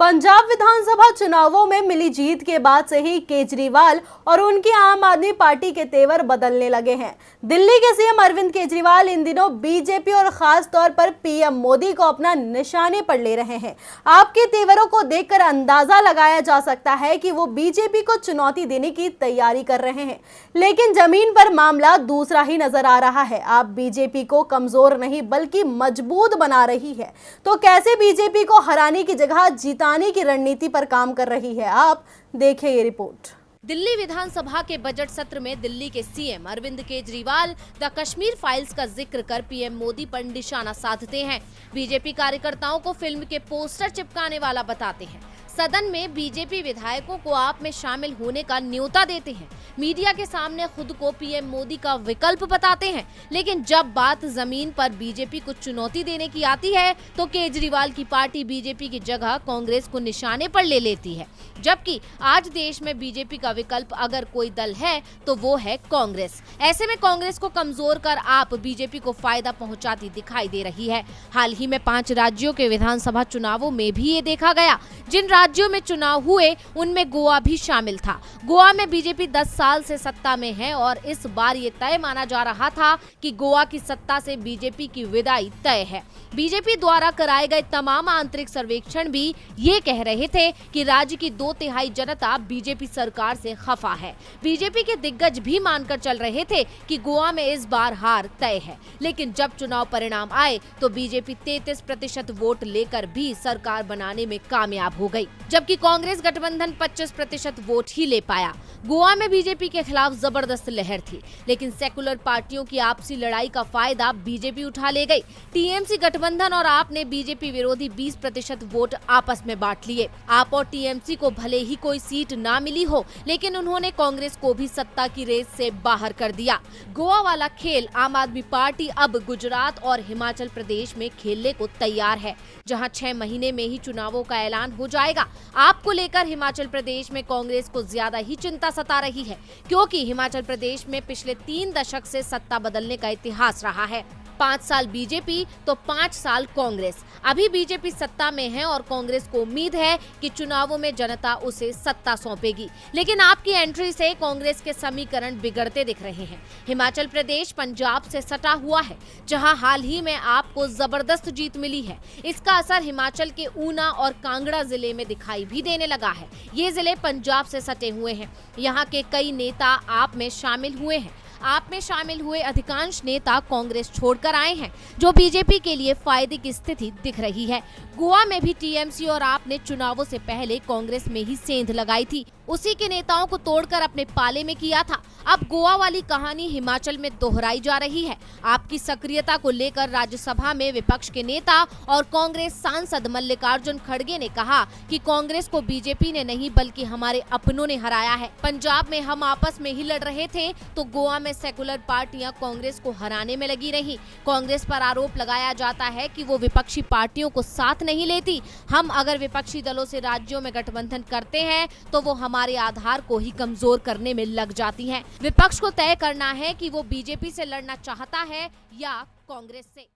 पंजाब विधानसभा चुनावों में मिली जीत के बाद से ही केजरीवाल और उनकी आम आदमी पार्टी के तेवर बदलने लगे हैं। दिल्ली के सीएम अरविंद केजरीवाल इन दिनों बीजेपी और खास तौर पर पीएम मोदी को अपना निशाने पर ले रहे हैं। आपके तेवरों को देखकर अंदाजा लगाया जा सकता है कि वो बीजेपी को चुनौती देने की तैयारी कर रहे हैं, लेकिन जमीन पर मामला दूसरा ही नजर आ रहा है। आप बीजेपी को कमजोर नहीं बल्कि मजबूत बना रही है, तो कैसे बीजेपी को हराने की जगह जिताने की रणनीति पर काम कर रही है, आप देखिए ये रिपोर्ट। दिल्ली विधानसभा के बजट सत्र में दिल्ली के सीएम अरविंद केजरीवाल द कश्मीर फाइल्स का जिक्र कर पीएम मोदी पर निशाना साधते हैं। बीजेपी कार्यकर्ताओं को फिल्म के पोस्टर चिपकाने वाला बताते हैं। सदन में बीजेपी विधायकों को आप में शामिल होने का न्योता देते हैं। मीडिया के सामने खुद को पीएम मोदी का विकल्प बताते हैं, लेकिन जब बात जमीन पर बीजेपी को चुनौती देने की आती है तो केजरीवाल की पार्टी बीजेपी की जगह कांग्रेस को निशाने पर ले लेती है। जबकि आज देश में बीजेपी का विकल्प अगर कोई दल है तो वो है कांग्रेस। ऐसे में कांग्रेस को कमजोर कर आप बीजेपी को फायदा पहुंचाती दिखाई दे रही है। हाल ही में 5 राज्यों के विधानसभा चुनावों में भी ये देखा गया। जिन राज्यों में चुनाव हुए उनमें गोवा भी शामिल था। गोवा में बीजेपी 10 साल से सत्ता में है और इस बार ये तय माना जा रहा था कि गोवा की सत्ता से बीजेपी की विदाई तय है। बीजेपी द्वारा कराए गए तमाम आंतरिक सर्वेक्षण भी ये कह रहे थे कि राज्य की 2/3 जनता बीजेपी सरकार से खफा है। बीजेपी के दिग्गज भी मानकर चल रहे थे कि गोवा में इस बार हार तय है, लेकिन जब चुनाव परिणाम आए तो बीजेपी 33% वोट लेकर भी सरकार बनाने में कामयाब हो गई, जबकि कांग्रेस गठबंधन 25% वोट ही ले पाया। गोवा में बीजेपी के खिलाफ जबरदस्त लहर थी, लेकिन सेकुलर पार्टियों की आपसी लड़ाई का फायदा बीजेपी उठा ले गई। टीएमसी गठबंधन और आप ने बीजेपी विरोधी 20% वोट आपस में बांट लिए। आप और टीएमसी को भले ही कोई सीट ना मिली हो, लेकिन उन्होंने कांग्रेस को भी सत्ता की रेस से बाहर कर दिया। गोवा वाला खेल आम आदमी पार्टी अब गुजरात और हिमाचल प्रदेश में खेलने को तैयार है, जहां 6 महीने में ही चुनावों का ऐलान हो जाएगा। आपको लेकर हिमाचल प्रदेश में कांग्रेस को ज्यादा ही चिंता सता रही है, क्योंकि हिमाचल प्रदेश में पिछले 3 दशक से सत्ता बदलने का इतिहास रहा है। 5 साल बीजेपी तो 5 साल कांग्रेस। अभी बीजेपी सत्ता में है और कांग्रेस को उम्मीद है कि चुनावों में जनता उसे सत्ता सौंपेगी, लेकिन आपकी एंट्री से कांग्रेस के समीकरण बिगड़ते दिख रहे हैं। हिमाचल प्रदेश पंजाब से सटा हुआ है, जहां हाल ही में आपको जबरदस्त जीत मिली है। इसका असर हिमाचल के ऊना और कांगड़ा जिले में दिखाई भी देने लगा है। ये जिले पंजाब से सटे हुए हैं। यहाँ के कई नेता आप में शामिल हुए हैं। आप में शामिल हुए अधिकांश नेता कांग्रेस छोड़कर आए हैं, जो बीजेपी के लिए फायदे की स्थिति दिख रही है। गोवा में भी टीएमसी और आप ने चुनावों से पहले कांग्रेस में ही सेंध लगाई थी। उसी के नेताओं को तोड़कर अपने पाले में किया था। अब गोवा वाली कहानी हिमाचल में दोहराई जा रही है। आपकी सक्रियता को लेकर राज्यसभा में विपक्ष के नेता और कांग्रेस सांसद मल्लिकार्जुन खड़गे ने कहा कि कांग्रेस को बीजेपी ने नहीं बल्कि हमारे अपनों ने हराया है। पंजाब में हम आपस में ही लड़ रहे थे तो गोवा में सेकुलर पार्टियां कांग्रेस को हराने में लगी रही। कांग्रेस पर आरोप लगाया जाता है कि वो विपक्षी पार्टियों को साथ नहीं लेती। हम अगर विपक्षी दलों से राज्यों में गठबंधन करते हैं तो वो हमारे आधार को ही कमजोर करने में लग जाती हैं। विपक्ष को तय करना है कि वो बीजेपी से लड़ना चाहता है या कांग्रेस से।